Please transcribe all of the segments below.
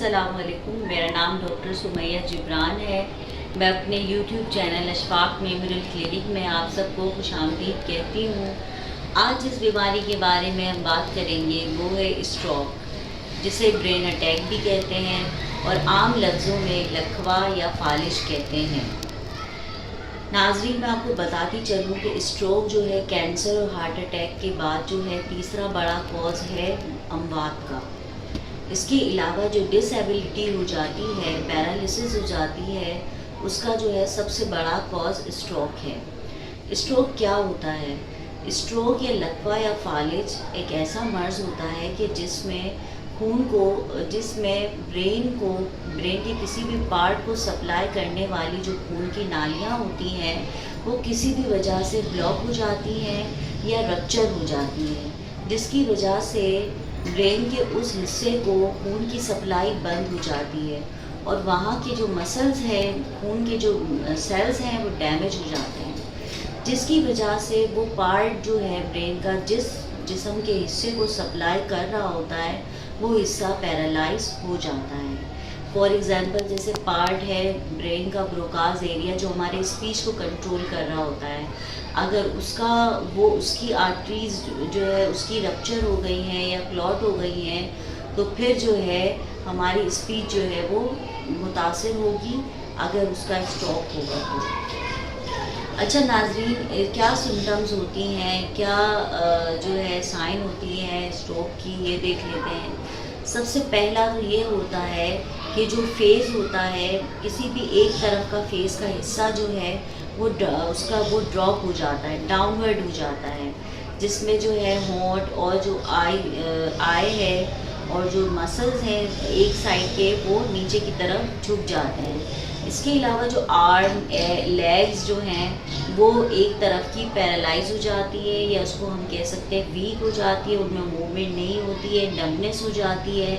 السلام علیکم، میرا نام ڈاکٹر سمیہ جبران ہے۔ میں اپنے YouTube channel Ashfaq memorial clinic میں آپ سب کو خوش آمدید کہتی ہوں۔ آج جس بیماری کے بارے میں ہم بات کریں گے وہ ہے اسٹروک، جسے برین اٹیک بھی کہتے ہیں اور عام لفظوں میں لکھوا یا فالش کہتے ہیں۔ ناظرین، میں آپ کو بتاتی چلوں کہ اسٹروک جو ہے کینسر اور ہارٹ اٹیک کے بعد جو ہے تیسرا بڑا کاز ہے اموات کا۔ اس کے علاوہ جو ڈس ایبلٹی ہو جاتی ہے، پیرالسس ہو جاتی ہے، اس کا جو ہے سب سے بڑا کاز اسٹروک ہے۔ اسٹروک کیا ہوتا ہے؟ اسٹروک یا لکوا یا فالج ایک ایسا مرض ہوتا ہے کہ جس میں برین کے کسی بھی پارٹ کو سپلائی کرنے والی جو خون کی نالیاں ہوتی ہیں وہ کسی بھی وجہ سے بلاک ہو جاتی ہیں یا رپچر ہو جاتی ہیں، جس کی وجہ سے برین کے اس حصے کو خون کی سپلائی بند ہو جاتی ہے اور وہاں کے جو مسلز ہیں، خون کے جو سیلز ہیں وہ ڈیمیج ہو جاتے ہیں، جس کی وجہ سے وہ پارٹ جو ہے برین کا جس جسم کے حصے کو سپلائی کر رہا ہوتا ہے وہ حصہ پیرالائز ہو جاتا ہے۔ فار ایگزامپل جیسے پارٹ ہے برین کا بروکاز ایریا جو ہمارے اسپیچ کو کنٹرول کر رہا ہوتا ہے، اگر اس کی آرٹریز جو ہے اس کی رپچر ہو گئی ہیں یا کلاٹ ہو گئی ہیں تو پھر جو ہے ہماری اسپیچ جو ہے وہ متاثر ہوگی اگر اس کا اسٹروک ہوگا تو۔ اچھا ناظرین، کیا سمٹمز ہوتی ہیں، کیا جو ہے سائن ہوتی ہے اسٹروک کی، یہ دیکھ لیتے ہیں۔ سب سے پہلا تو یہ ہوتا ہے کہ جو فیس ہوتا ہے، کسی بھی ایک طرف کا فیس کا حصہ جو ہے وہ ڈراپ ہو جاتا ہے، ڈاؤن ورڈ ہو جاتا ہے، جس میں جو ہے ہونٹ اور جو آئی ہے اور جو مسلز ہیں ایک سائڈ کے وہ نیچے کی طرف جھک جاتے ہیں۔ اس کے علاوہ جو آرم لیگز جو ہیں وہ ایک طرف کی پیرالائز ہو جاتی ہے یا اس کو ہم کہہ سکتے ہیں ویک ہو جاتی ہے، ان میں موومنٹ نہیں ہوتی ہے، ڈمنس ہو جاتی ہے۔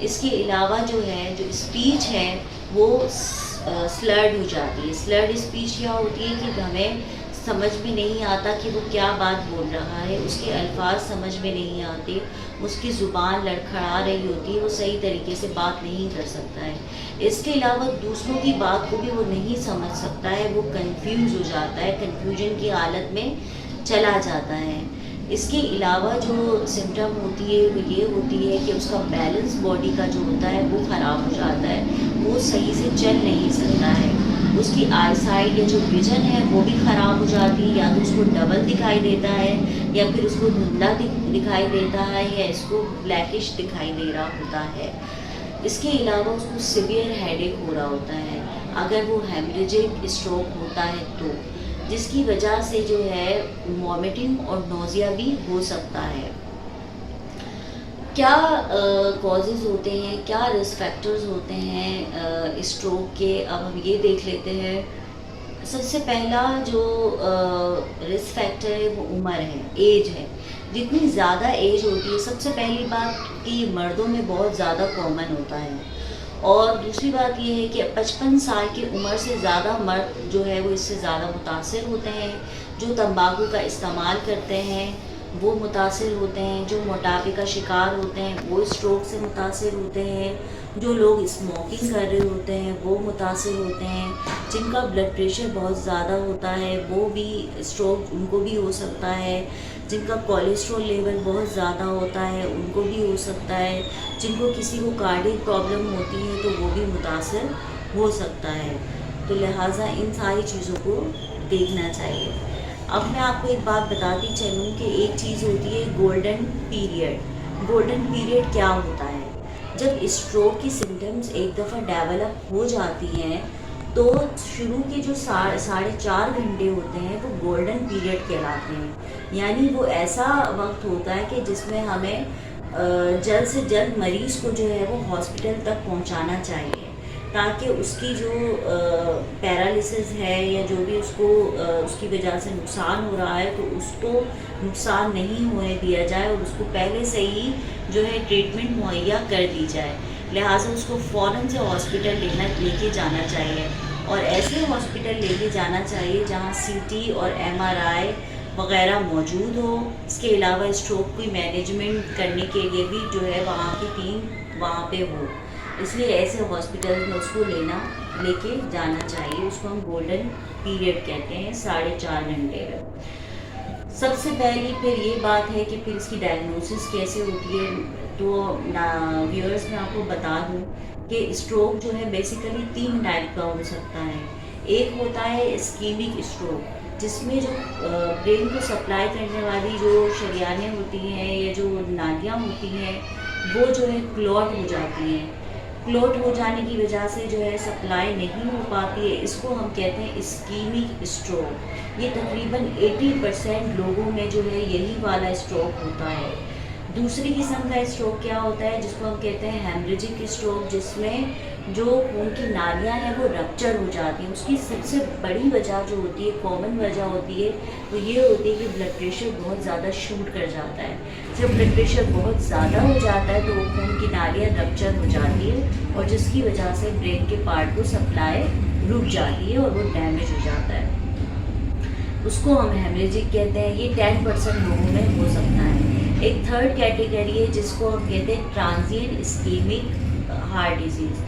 اس کے علاوہ جو ہے جو اسپیچ ہے وہ سلرڈ ہو جاتی ہے۔ سلرڈ اسپیچ کیا ہوتی ہے کہ ہمیں سمجھ میں نہیں آتا کہ وہ کیا بات بول رہا ہے، اس کے الفاظ سمجھ میں نہیں آتے، اس کی زبان لڑکھڑا رہی ہوتی ہے، وہ صحیح طریقے سے بات نہیں کر سکتا ہے۔ اس کے علاوہ دوسروں کی بات کو بھی وہ نہیں سمجھ سکتا ہے، وہ کنفیوز ہو جاتا ہے، کنفیوژن کی حالت میں چلا جاتا ہے۔ اس کے علاوہ جو سمٹم ہوتی ہے وہ یہ ہوتی ہے کہ اس کا بیلنس باڈی کا جو ہوتا ہے وہ خراب ہو جاتا ہے، وہ صحیح سے چل نہیں سکتا ہے، اس کی آئی سائٹ یا جو ویژن ہے وہ بھی خراب ہو جاتی ہے، یا تو اس کو ڈبل دکھائی دیتا ہے یا پھر اس کو دھندلا دکھائی دیتا ہے یا اس کو بلیکش دکھائی دے رہا ہوتا ہے۔ اس کے علاوہ اس کو سیویئر ہیڈ ایک ہو رہا ہوتا ہے اگر وہ ہیمریجک اسٹروک ہوتا ہے تو، جس کی وجہ سے جو ہے وامٹنگ اور نوزیا بھی ہو سکتا ہے۔ کیا کازز ہوتے ہیں، کیا رسک فیکٹرز ہوتے ہیں اسٹروک کے، اب ہم یہ دیکھ لیتے ہیں۔ سب سے پہلا جو رسک فیکٹر ہے وہ عمر ہے، ایج ہے۔ جتنی زیادہ ایج ہوتی ہے، سب سے پہلی بات کہ یہ مردوں میں بہت زیادہ کامن ہوتا ہے، اور دوسری بات یہ ہے کہ 55 سال کی عمر سے زیادہ مرد جو ہے وہ اس سے زیادہ متاثر ہوتے ہیں۔ جو تمباکو کا استعمال کرتے ہیں وہ متاثر ہوتے ہیں، جو موٹاپے کا شکار ہوتے ہیں وہ اسٹروک سے متاثر ہوتے ہیں، جو لوگ اسموکنگ کر رہے ہوتے ہیں وہ متاثر ہوتے ہیں، جن کا بلڈ پریشر بہت زیادہ ہوتا ہے وہ بھی اسٹروک ان کو بھی ہو سکتا ہے، جن کا کولیسٹرول لیول بہت زیادہ ہوتا ہے ان کو بھی ہو سکتا ہے، جن کو کسی کو کارڈیک پرابلم ہوتی ہے تو وہ بھی متاثر ہو سکتا ہے۔ تو لہٰذا ان ساری چیزوں کو دیکھنا چاہیے۔ اب میں آپ کو ایک بات بتاتی چلوں کہ ایک چیز ہوتی ہے گولڈن پیریڈ۔ گولڈن پیریڈ کیا ہوتا ہے؟ جب اسٹروک کی سمٹمز ایک دفعہ ڈیولپ ہو جاتی ہیں تو شروع کے جو 4.5 گھنٹے ہوتے ہیں وہ گولڈن پیریڈ کہلاتے ہیں، یعنی وہ ایسا وقت ہوتا ہے کہ جس میں ہمیں جلد سے جلد مریض کو جو ہے وہ ہاسپٹل تک پہنچانا چاہیے، تاکہ اس کی جو پیرالسس ہے یا جو بھی اس کی وجہ سے نقصان ہو رہا ہے تو اس کو نقصان نہیں ہونے دیا جائے اور اس کو پہلے سے ہی جو ہے ٹریٹمنٹ مہیا کر دی جائے۔ لہٰذا اس کو فوراً سے ہاسپٹل لے کے جانا چاہیے، اور ایسے ہاسپٹل لے کے جانا چاہیے جہاں CT اور MRI وغیرہ موجود ہو۔ اس کے علاوہ اسٹروک کی مینجمنٹ کرنے کے لیے بھی جو ہے وہاں کی ٹیم وہاں پہ ہو۔ اس لیے ایسے ہاسپٹل میں اس کو لے کے جانا چاہیے. اس کو ہم گولڈن پیریڈ کہتے ہیں 4.5 گھنٹے میں. سب سے پہلی پھر یہ بات ہے کہ پھر اس کی ڈائگنوسس کیسے ہوتی ہے. تو ویورس میں آپ کو بتا دوں کہ اسٹروک جو ہے بیسیکلی 3 ٹائپ کا ہو سکتا ہے. ایک ہوتا ہے اسکیمک اسٹروک, جس میں جو برین کو سپلائی کرنے والی جو شریانیں ہوتی ہیں یا جو نالیاں ہوتی ہیں وہ جو ہے کلاٹ ہو جاتی ہیں. کلاٹ ہو جانے کی وجہ سے جو ہے سپلائی نہیں ہو پاتی ہے. اس کو ہم کہتے ہیں اسکیمک اسٹروک. یہ تقریباً 80% لوگوں میں جو ہے یہی والا اسٹروک ہوتا ہے. دوسری قسم کا اسٹروک کیا ہوتا ہے جس کو ہم کہتے ہیں ہیمریجک اسٹروک, جس میں جو خون کی نالیاں ہیں وہ رپچر ہو جاتی ہیں. اس کی سب سے بڑی وجہ جو ہوتی ہے, کامن وجہ ہوتی ہے, وہ یہ ہوتی ہے کہ بلڈ پریشر بہت زیادہ شوٹ کر جاتا ہے. جب بلڈ پریشر بہت زیادہ ہو جاتا ہے تو وہ خون کی نالیاں رپچر ہو جاتی ہے اور جس کی وجہ سے برین کے پارٹ کو سپلائی رک جاتی ہے اور وہ ڈیمیج ہو جاتا ہے. اس کو ہم ہیمریجک کہتے ہیں. یہ 10% لوگوں میں ہو سکتا ہے. ایک تھرڈ کیٹیگری ہے جس کو ہم کہتے ہیں transient ischaemic heart disease,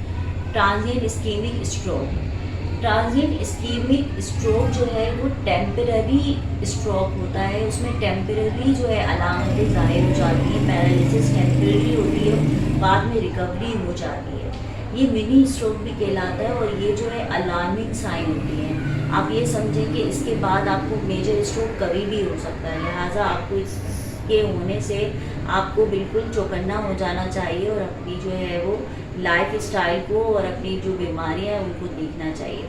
transient ischaemic stroke. Transient ischaemic stroke جو ہے وہ ٹیمپرری اسٹروک ہوتا ہے. اس میں ٹیمپرری جو ہے علامتیں ظاہر ہو جاتی ہیں, پیرالسس ٹیمپرری ہوتی ہے, بعد میں ریکوری ہو جاتی ہے. یہ منی اسٹروک بھی کہلاتا ہے اور یہ جو ہے الارمنگ سائن ہوتی ہیں. آپ یہ سمجھیں کہ اس کے بعد آپ کو میجر اسٹروک کبھی بھی ہو سکتا ہے. لہٰذا آپ کو اس کے ہونے سے آپ کو بالکل چوکنا ہو جانا چاہیے اور اپنی جو ہے وہ لائف اسٹائل کو اور اپنی جو بیماریاں ہیں ان کو دیکھنا چاہیے.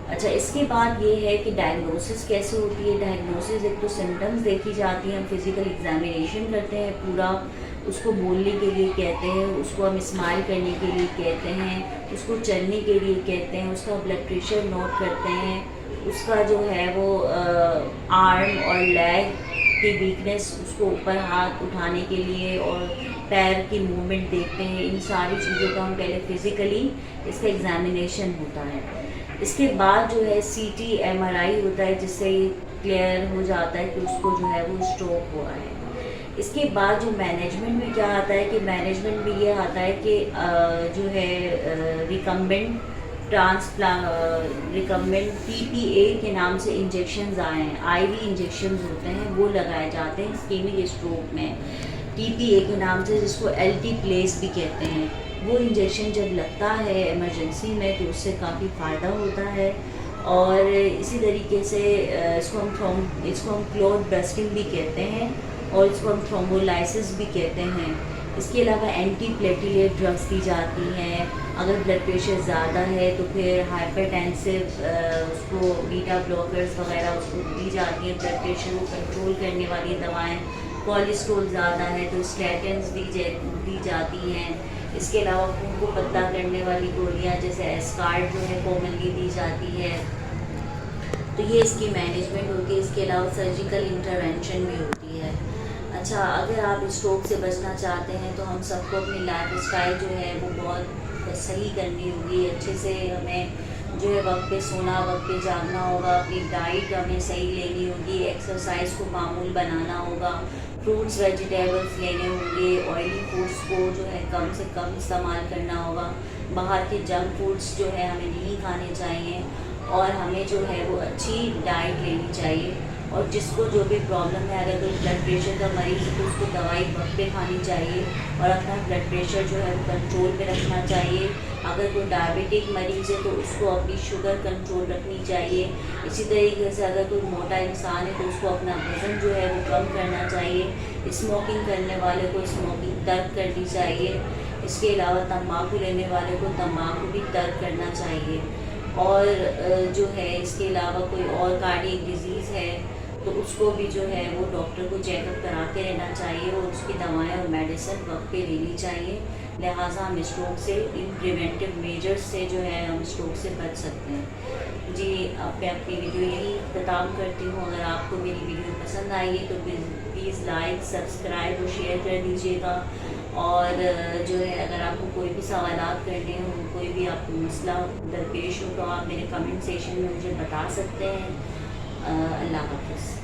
اچھا, اس کے بعد یہ ہے کہ ڈائگنوسس کیسے ہوتی ہے. ڈائگنوسس ایک تو سمٹمز دیکھی جاتی ہیں, ہم فزیکل ایگزامینیشن کرتے ہیں پورا, اس کو بولنے کے لیے کہتے ہیں, اس کو ہم اسمائل کرنے کے لیے کہتے ہیں, اس کو چلنے کے لیے کہتے ہیں, اس کا بلڈ پریشر نوٹ کرتے ہیں, اس کا جو ہے وہ آرم اور لیگ کی ویکنیس, اس کو اوپر ہاتھ اٹھانے کے لیے اور پیر کی موومنٹ دیکھتے ہیں. ان ساری چیزوں کا ہم پہلے فزیکلی اس کا ایگزامینیشن ہوتا ہے. اس کے بعد جو ہے CT MRI ہوتا ہے جس سے یہ کلیئر ہو جاتا ہے کہ اس کو جو ہے وہ اسٹروک ہوا ہے. اس کے بعد جو مینجمنٹ میں کیا آتا ہے کہ مینجمنٹ میں یہ آتا ہے کہ جو ہے ریکمبنٹ ریکمبنٹ PPA کے نام سے انجیکشنز آئے ہیں, IV انجیکشنز ہوتے ہیں, وہ لگائے جاتے ہیں اسکیمک اسٹروک میں PPA کے نام سے, جس کو LT پلیس بھی کہتے ہیں. وہ انجیکشن جب لگتا ہے ایمرجنسی میں تو اس سے کافی فائدہ ہوتا ہے. اور اسی طریقے سے اس کو ہم کلوٹ برسٹنگ بھی کہتے ہیں اور اس کو ہم تھرومبولائسس بھی کہتے ہیں. اس کے علاوہ اینٹی پلیٹلیٹ ڈرگس دی جاتی ہیں. اگر بلڈ پریشر زیادہ ہے تو پھر ہائپر ٹینسو اس کو بیٹا بلاکرز وغیرہ اس کو دی جاتی ہیں. بلڈ پریشر کو کنٹرول کرنے والی دوائیں. کولیسٹرول زیادہ ہے تو اسٹیٹنز دی جاتی ہیں. اس کے علاوہ خون کو پتلا کرنے والی گولیاں جیسے ایسکارڈ جو ہے کامنلی دی جاتی ہے. تو یہ اس کی مینجمنٹ ہوتی ہے. اس کے علاوہ سرجیکل انٹرونشن بھی ہوتی ہے. اچھا, اگر آپ اسٹروک سے بچنا چاہتے ہیں تو ہم سب کو اپنی لائف اسٹائل جو ہے وہ بہت صحیح کرنی ہوگی. اچھے سے ہمیں جو ہے وقت پہ سونا, وقت پہ جاگنا ہوگا. اپنی ڈائٹ ہمیں صحیح لینی ہوگی. ایکسرسائز کو معمول بنانا ہوگا. فروٹس ویجیٹیبلس لینے ہوں گے. آئلی فوڈس کو جو ہے کم سے کم استعمال کرنا ہوگا. باہر کے جنک فوڈس جو ہے ہمیں نہیں کھانے چاہیے اور ہمیں جو ہے وہ اچھی ڈائٹ لینی چاہیے. اور جس کو جو بھی پرابلم ہے, اگر کوئی بلڈ پریشر کا مریض ہے تو اس کو دوائی وقت پہ کھانی چاہیے اور اپنا بلڈ پریشر جو ہے وہ کنٹرول پہ رکھنا چاہیے. اگر کوئی ڈائبٹک مریض ہے تو اس کو اپنی شوگر کنٹرول رکھنی چاہیے. اسی طریقے سے اگر کوئی موٹا انسان ہے تو اس کو اپنا وزن جو ہے وہ کم کرنا چاہیے. اسموکنگ کرنے والے کو اسموکنگ ترک کرنی چاہیے. اس کے علاوہ تمباکو لینے والے کو تمباکو بھی ترک کرنا چاہیے. اور جو ہے اس کے علاوہ کوئی اور کارڈیک ڈیزیز ہے تو اس کو بھی جو ہے وہ ڈاکٹر کو چیک اپ کراتے رہنا چاہیے اور اس کی دوائیں اور میڈیسن وقت پہ لینی چاہیے. لہٰذا ہم اسٹروک سے ان پریونٹیو میجرز سے جو ہے ہم اسٹروک سے بچ سکتے ہیں. جی, اب میں اپنی ویڈیو یہی اختتام کرتی ہوں. اگر آپ کو میری ویڈیو پسند آئی ہے تو پلیز لائک, سبسکرائب اور شیئر کر دیجیے گا. اور جو ہے اگر آپ کو کوئی بھی سوالات کرنے ہوں, کوئی بھی آپ کو مسئلہ درپیش ہو تو آپ میرے کمنٹ سیکشن میں مجھے بتا سکتے ہیں. اللہ حافظ.